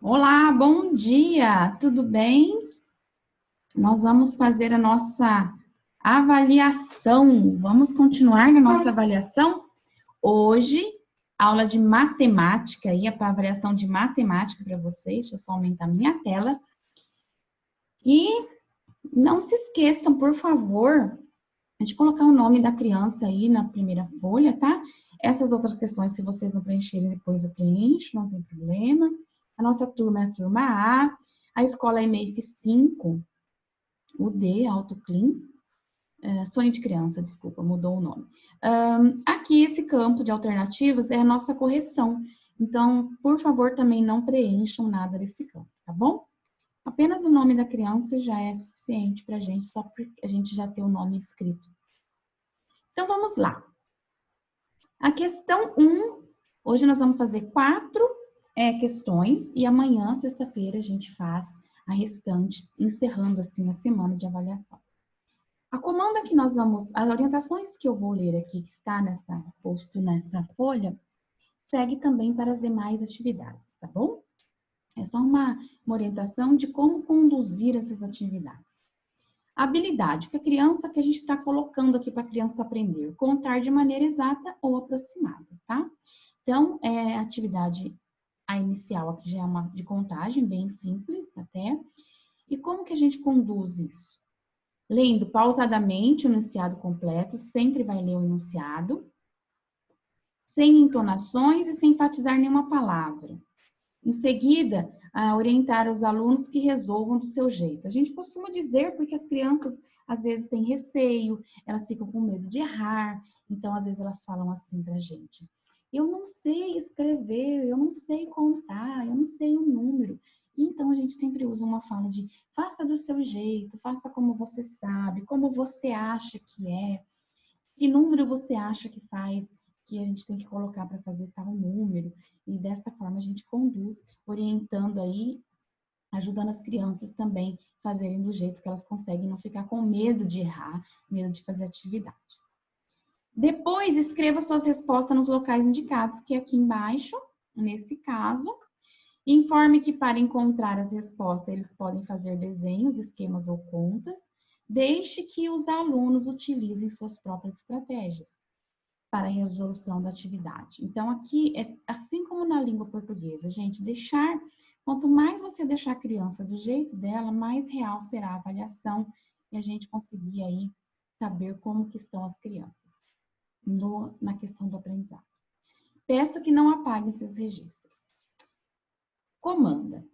Olá, bom dia, tudo bem? Nós vamos fazer a nossa avaliação. Vamos continuar na nossa avaliação? Hoje, aula de matemática, e a avaliação de matemática para vocês. Deixa eu só aumentar minha tela. E não se esqueçam, por favor, de colocar o nome da criança aí na primeira folha, tá? Essas outras questões, se vocês não preencherem, depois eu preencho, não tem problema. A nossa turma é a turma A escola é MEIF 5, o D, AutoClean, Sonho de Criança, desculpa, mudou o nome. Aqui, esse campo de alternativas é a nossa correção. Então, por favor, também não preencham nada desse campo, tá bom? Apenas o nome da criança já é suficiente para a gente, só porque a gente já tem o nome escrito. Então, vamos lá. A questão 1, hoje nós vamos fazer 4 questões e amanhã, sexta-feira, a gente faz a restante, encerrando assim a semana de avaliação. A comanda que nós vamos, as orientações que eu vou ler aqui, que está posto nessa folha, segue também para as demais atividades, tá bom? É só uma orientação de como conduzir essas atividades. A habilidade que a gente está colocando aqui para a criança aprender, contar de maneira exata ou aproximada, tá? Então, a atividade a inicial aqui já é uma de contagem, bem simples até. E como que a gente conduz isso? Lendo pausadamente o enunciado completo, sempre vai ler o enunciado, sem entonações e sem enfatizar nenhuma palavra. Em seguida, orientar os alunos que resolvam do seu jeito. A gente costuma dizer porque as crianças às vezes têm receio, elas ficam com medo de errar, então às vezes elas falam assim pra gente: eu não sei escrever, eu não sei contar, eu não sei o número. Então a gente sempre usa uma fala de faça do seu jeito, faça como você sabe, como você acha que é, que número você acha que faz, que a gente tem que colocar para fazer tal número. E dessa forma a gente conduz, orientando aí, ajudando as crianças também fazerem do jeito que elas conseguem, não ficar com medo de errar, medo de fazer atividade. Depois, escreva suas respostas nos locais indicados, que é aqui embaixo, nesse caso. Informe que para encontrar as respostas, eles podem fazer desenhos, esquemas ou contas. Deixe que os alunos utilizem suas próprias estratégias para a resolução da atividade. Então, aqui, é assim como na língua portuguesa, gente, quanto mais você deixar a criança do jeito dela, mais real será a avaliação e a gente conseguir aí saber como que estão as crianças na questão do aprendizado. Peça que não apague esses registros. Comanda.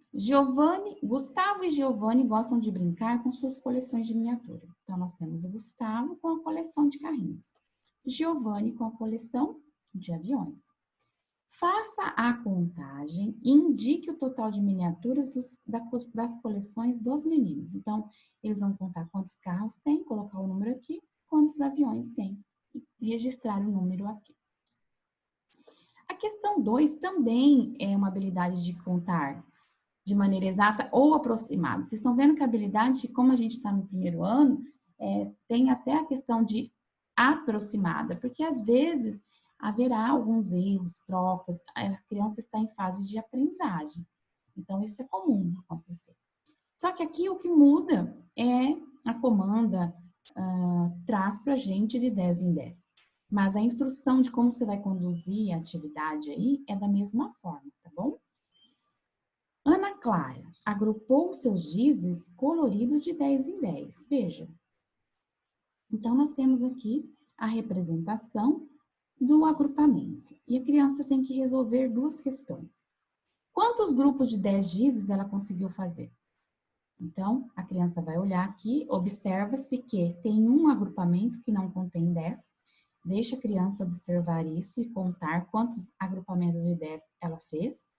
Gustavo e Giovanni gostam de brincar com suas coleções de miniatura. Então, nós temos o Gustavo com a coleção de carrinhos. Giovanni com a coleção de aviões. Faça a contagem e indique o total de miniaturas das coleções dos meninos. Então, eles vão contar quantos carros tem, colocar o número aqui, quantos aviões tem e registrar o número aqui. A questão 2 também é uma habilidade de contar de maneira exata ou aproximada. Vocês estão vendo que a habilidade, como a gente está no primeiro ano, tem até a questão de aproximada, porque às vezes haverá alguns erros, trocas, a criança está em fase de aprendizagem. Então, isso é comum acontecer. Só que aqui o que muda é a comanda traz para a gente de 10 em 10. Mas a instrução de como você vai conduzir a atividade aí é da mesma forma, tá bom? Ana Clara agrupou seus gizes coloridos de 10 em 10. Veja. Então, nós temos aqui a representação do agrupamento. E a criança tem que resolver 2 questões. Quantos grupos de 10 gizes ela conseguiu fazer? Então, a criança vai olhar aqui, observa-se que tem um agrupamento que não contém 10. Deixa a criança observar isso e contar quantos agrupamentos de 10 ela fez.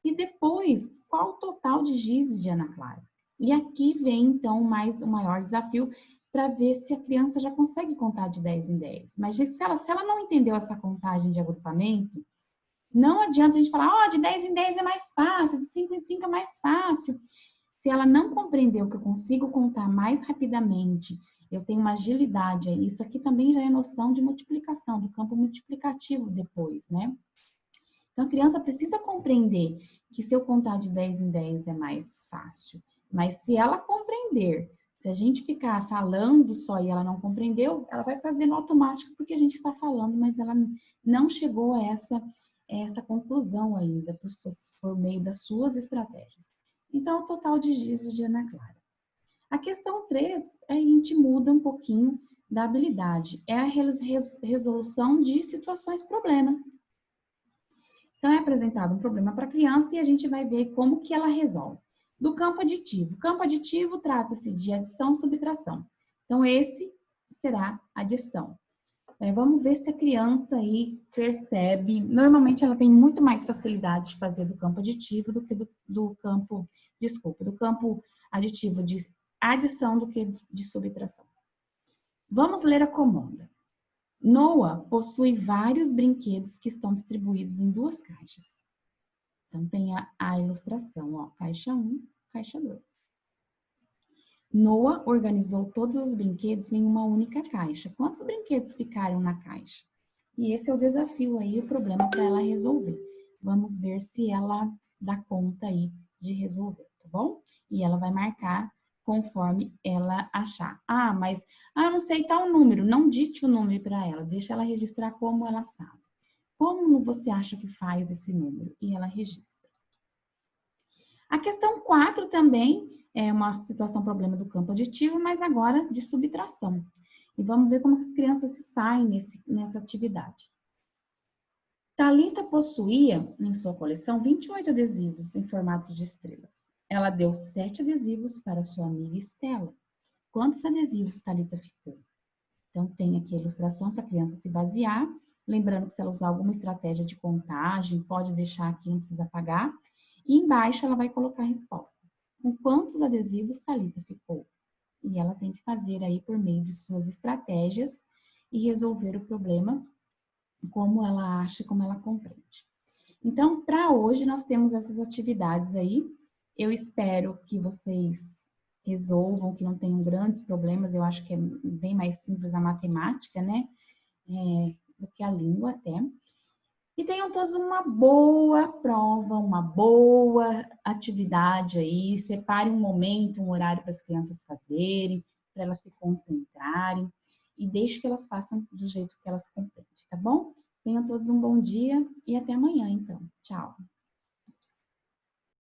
E depois, qual o total de gizes de Ana Clara? E aqui vem, então, o maior desafio para ver se a criança já consegue contar de 10 em 10. Mas se ela não entendeu essa contagem de agrupamento, não adianta a gente falar, de 10 em 10 é mais fácil, de 5 em 5 é mais fácil. Se ela não compreendeu que eu consigo contar mais rapidamente, eu tenho uma agilidade aí, isso aqui também já é noção de multiplicação, do campo multiplicativo depois, né? Então, a criança precisa compreender que se eu contar de 10 em 10 é mais fácil. Mas se ela compreender, se a gente ficar falando só e ela não compreendeu, ela vai fazer no automático porque a gente está falando, mas ela não chegou a essa conclusão ainda por meio das suas estratégias. Então, o total de giz de Ana Clara. A questão 3, a gente muda um pouquinho da habilidade. É a resolução de situações problema. Então, é apresentado um problema para a criança e a gente vai ver como que ela resolve. Do campo aditivo. O campo aditivo trata-se de adição e subtração. Então, esse será adição. Vamos ver se a criança aí percebe. Normalmente, ela tem muito mais facilidade de fazer do campo aditivo do que do campo aditivo de adição do que de subtração. Vamos ler a comanda. Noah possui vários brinquedos que estão distribuídos em 2 caixas. Então, tem a ilustração, ó, caixa 1, caixa 2. Noah organizou todos os brinquedos em uma única caixa. Quantos brinquedos ficaram na caixa? E esse é o desafio aí, o problema para ela resolver. Vamos ver se ela dá conta aí de resolver, tá bom? E ela vai marcar conforme ela achar. Mas eu não sei tal número. Não dite o número para ela, deixa ela registrar como ela sabe. Como você acha que faz esse número? E ela registra. A questão 4 também é uma situação problema do campo aditivo, mas agora de subtração. E vamos ver como as crianças se saem nessa atividade. Thalita possuía em sua coleção 28 adesivos em formatos de estrelas. Ela deu 7 adesivos para sua amiga Estela. Quantos adesivos Thalita ficou? Então, tem aqui a ilustração para a criança se basear. Lembrando que se ela usar alguma estratégia de contagem, pode deixar aqui, não precisa apagar. E embaixo ela vai colocar a resposta. Com quantos adesivos Thalita ficou? E ela tem que fazer aí por meio de suas estratégias e resolver o problema como ela acha, como ela compreende. Então, para hoje, nós temos essas atividades aí. Eu espero que vocês resolvam, que não tenham grandes problemas. Eu acho que é bem mais simples a matemática, né? Do que a língua até. E tenham todos uma boa prova, uma boa atividade aí. Separe um momento, um horário para as crianças fazerem, para elas se concentrarem. E deixe que elas façam do jeito que elas compreendem, tá bom? Tenham todos um bom dia e até amanhã, então. Tchau!